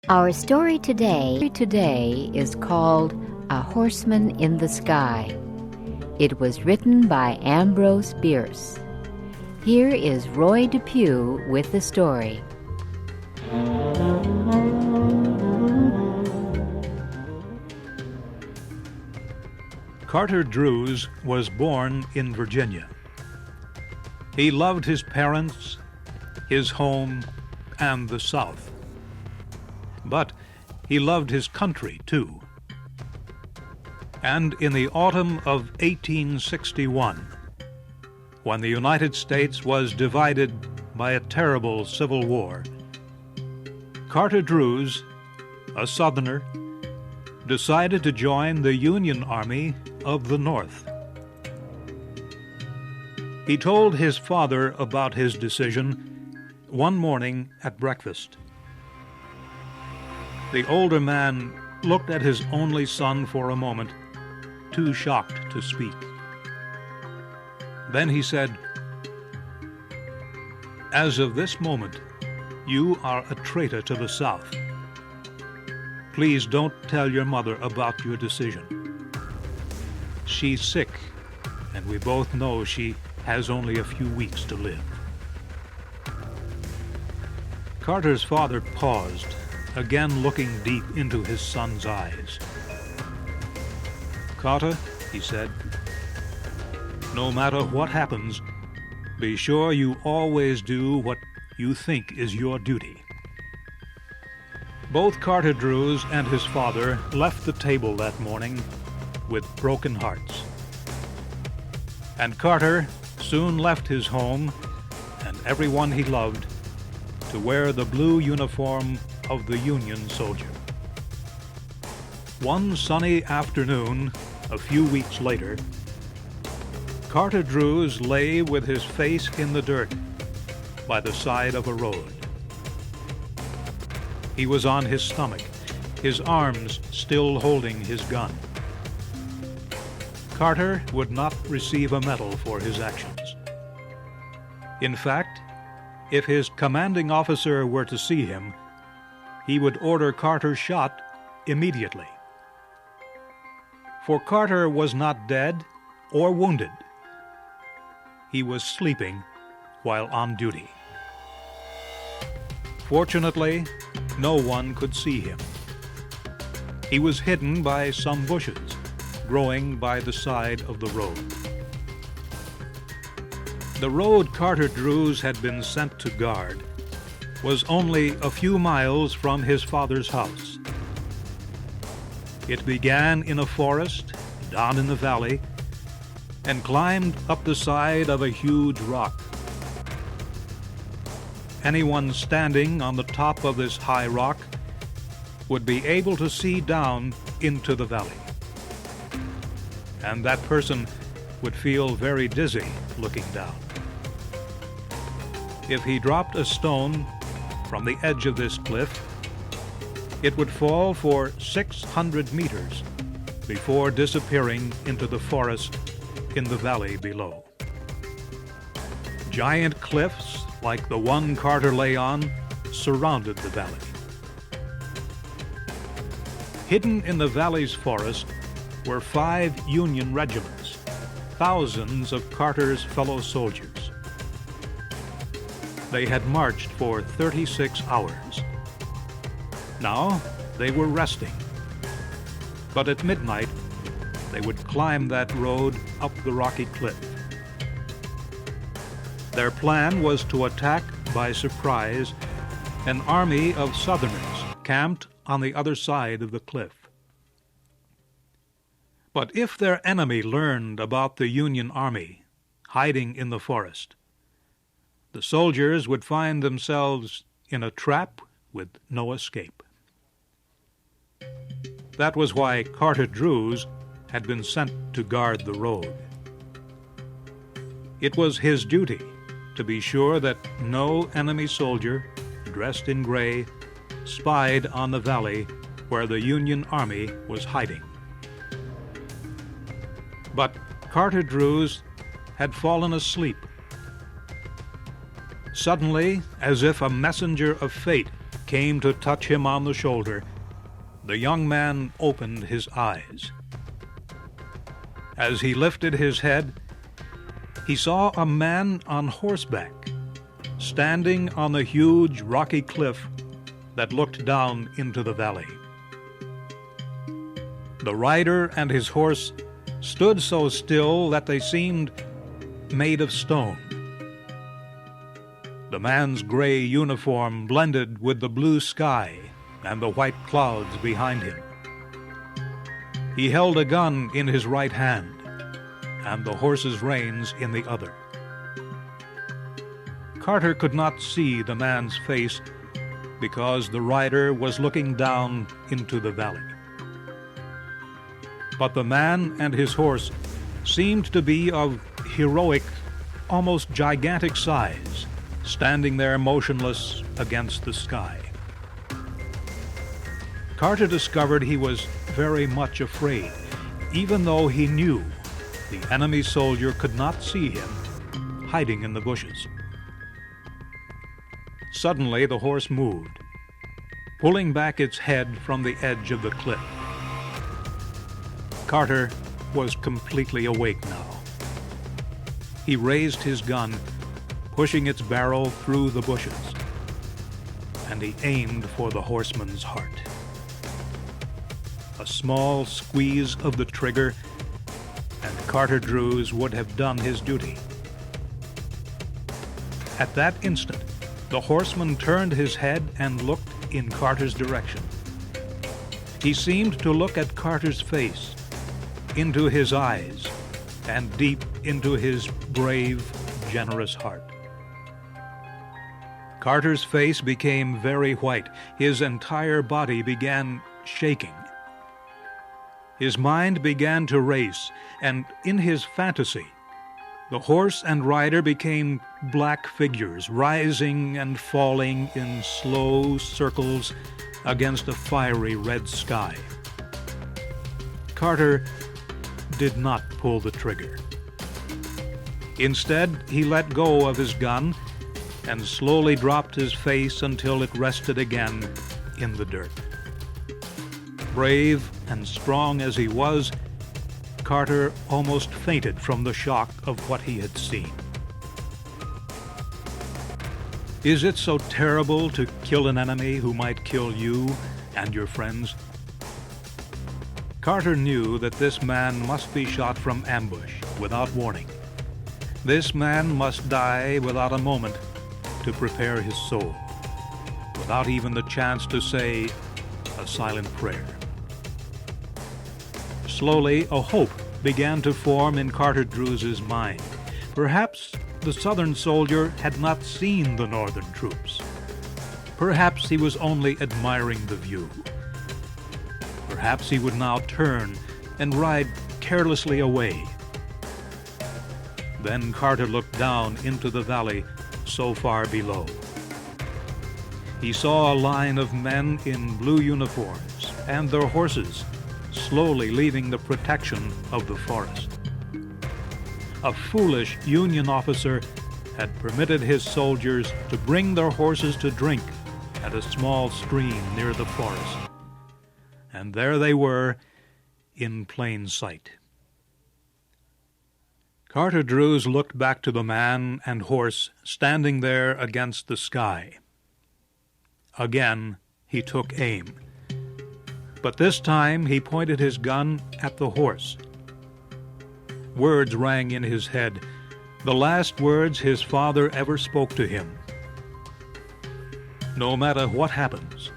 Our story today is called A Horseman in the Sky. It was written by Ambrose Bierce. Here is Roy Depew with the story. Carter Drews was born in Virginia. He loved his parents, his home, and the South. But he loved his country, too. And in the autumn of 1861, when the United States was divided by a terrible civil war, Carter Drews, a Southerner, decided to join the Union Army of the North. He told his father about his decision one morning at breakfast. The older man looked at his only son for a moment, too shocked to speak. Then he said, "As of this moment, you are a traitor to the South. Please don't tell your mother about your decision. She's sick, and we both know she has only a few weeks to live." Carter's father paused, again looking deep into his son's eyes. "Carter," he said, "no matter what happens, be sure you always do what you think is your duty." Both Carter Drews and his father left the table that morning with broken hearts. And Carter soon left his home and everyone he loved to wear the blue uniform of the Union soldier. One sunny afternoon, a few weeks later, Carter Drews lay with his face in the dirt by the side of a road. He was on his stomach, his arms still holding his gun. Carter would not receive a medal for his actions. In fact, if his commanding officer were to see him, he would order Carter shot immediately. For Carter was not dead or wounded. He was sleeping while on duty. Fortunately, no one could see him. He was hidden by some bushes growing by the side of the road. The road Carter Drews had been sent to guard was only a few miles from his father's house. It began in a forest down in the valley and climbed up the side of a huge rock. Anyone standing on the top of this high rock would be able to see down into the valley. And that person would feel very dizzy looking down. If he dropped a stone from the edge of this cliff, it would fall for 600 meters before disappearing into the forest in the valley below. Giant cliffs, like the one Carter lay on, surrounded the valley. Hidden in the valley's forest were 5 Union regiments, thousands of Carter's fellow soldiers. They had marched for 36 hours. Now they were resting. But at midnight, they would climb that road up the rocky cliff. Their plan was to attack by surprise an army of Southerners camped on the other side of the cliff. But if their enemy learned about the Union Army hiding in the forest, the soldiers would find themselves in a trap with no escape. That was why Carter Drews had been sent to guard the road. It was his duty to be sure that no enemy soldier, dressed in gray, spied on the valley where the Union Army was hiding. But Carter Drews had fallen asleep. Suddenly, as if a messenger of fate came to touch him on the shoulder, the young man opened his eyes. As he lifted his head, he saw a man on horseback, standing on the huge rocky cliff that looked down into the valley. The rider and his horse stood so still that they seemed made of stone. The man's gray uniform blended with the blue sky and the white clouds behind him. He held a gun in his right hand and the horse's reins in the other. Carter could not see the man's face because the rider was looking down into the valley. But the man and his horse seemed to be of heroic, almost gigantic size, standing there motionless against the sky. Carter discovered he was very much afraid, even though he knew the enemy soldier could not see him, hiding in the bushes. Suddenly the horse moved, pulling back its head from the edge of the cliff. Carter was completely awake now. He raised his gun, pushing its barrel through the bushes, and he aimed for the horseman's heart. A small squeeze of the trigger, and Carter Drews would have done his duty. At that instant, the horseman turned his head and looked in Carter's direction. He seemed to look at Carter's face, into his eyes, and deep into his brave, generous heart. Carter's face became very white. His entire body began shaking. His mind began to race, and in his fantasy, the horse and rider became black figures, rising and falling in slow circles against a fiery red sky. Carter did not pull the trigger. Instead, he let go of his gun and slowly dropped his face until it rested again in the dirt. Brave and strong as he was, Carter almost fainted from the shock of what he had seen. Is it so terrible to kill an enemy who might kill you and your friends? Carter knew that this man must be shot from ambush without warning. This man must die without a moment to prepare his soul, without even the chance to say a silent prayer. Slowly, a hope began to form in Carter Drews's mind. Perhaps the Southern soldier had not seen the Northern troops. Perhaps he was only admiring the view. Perhaps he would now turn and ride carelessly away. Then Carter looked down into the valley so far below. He saw a line of men in blue uniforms and their horses slowly leaving the protection of the forest. A foolish Union officer had permitted his soldiers to bring their horses to drink at a small stream near the forest. And there they were, in plain sight. Carter Drews looked back to the man and horse standing there against the sky. Again, he took aim. But this time he pointed his gun at the horse. Words rang in his head, the last words his father ever spoke to him. No matter what happens,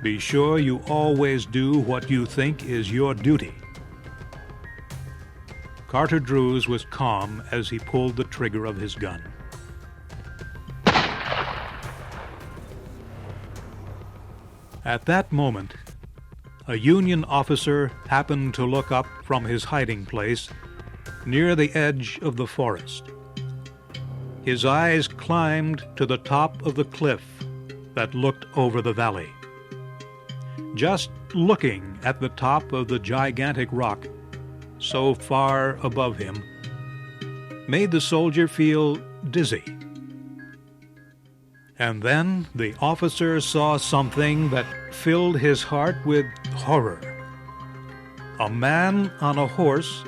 be sure you always do what you think is your duty. Carter Drews was calm as he pulled the trigger of his gun. At that moment, a Union officer happened to look up from his hiding place near the edge of the forest. His eyes climbed to the top of the cliff that looked over the valley. Just looking at the top of the gigantic rock so far above him made the soldier feel dizzy. And then the officer saw something that filled his heart with horror. A man on a horse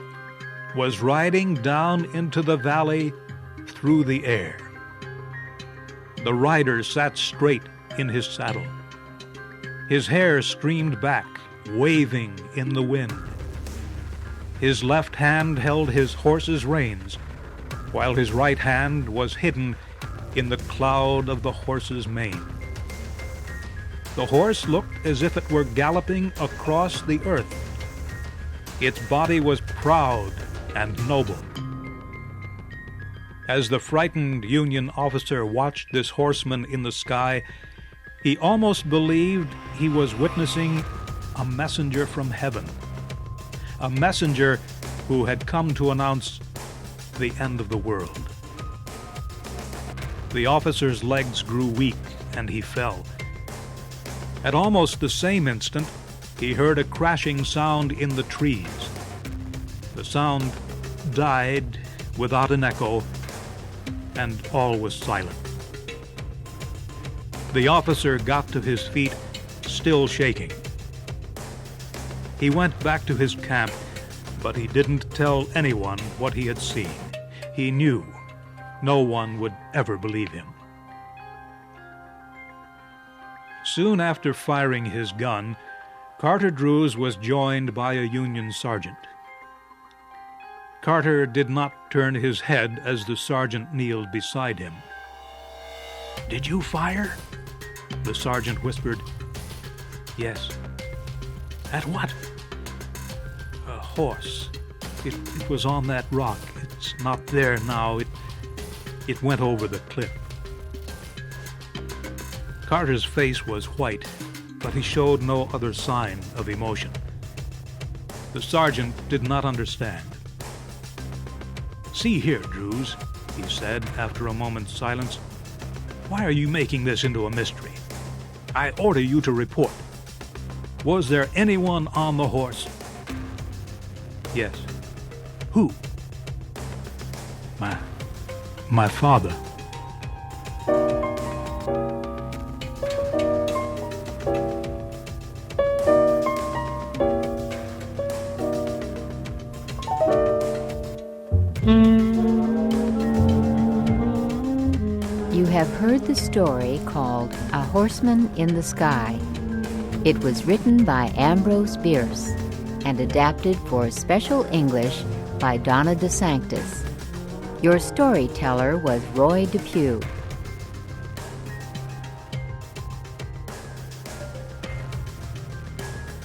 was riding down into the valley through the air. The rider sat straight in his saddle. His hair streamed back, waving in the wind. His left hand held his horse's reins, while his right hand was hidden in the cloud of the horse's mane. The horse looked as if it were galloping across the earth. Its body was proud and noble. As the frightened Union officer watched this horseman in the sky, he almost believed he was witnessing a messenger from heaven, a messenger who had come to announce the end of the world. The officer's legs grew weak and he fell. At almost the same instant, he heard a crashing sound in the trees. The sound died without an echo, and all was silent. The officer got to his feet, still shaking. He went back to his camp, but he didn't tell anyone what he had seen. He knew no one would ever believe him. Soon after firing his gun, Carter Drews was joined by a Union sergeant. Carter did not turn his head as the sergeant kneeled beside him. "Did you fire?" The sergeant whispered. "Yes." "At what?" "A horse. It was on that rock. It's not there now. It went over the cliff." Carter's face was white, but he showed no other sign of emotion. The sergeant did not understand. "See here, Drews," he said after a moment's silence. "Why are you making this into a mystery? I order you to report. Was there anyone on the horse?" "Yes." "Who?" My father." You have heard the story called A Horseman in the Sky. It was written by Ambrose Bierce and adapted for Special English by Donna DeSanctis. Your storyteller was Roy Depew.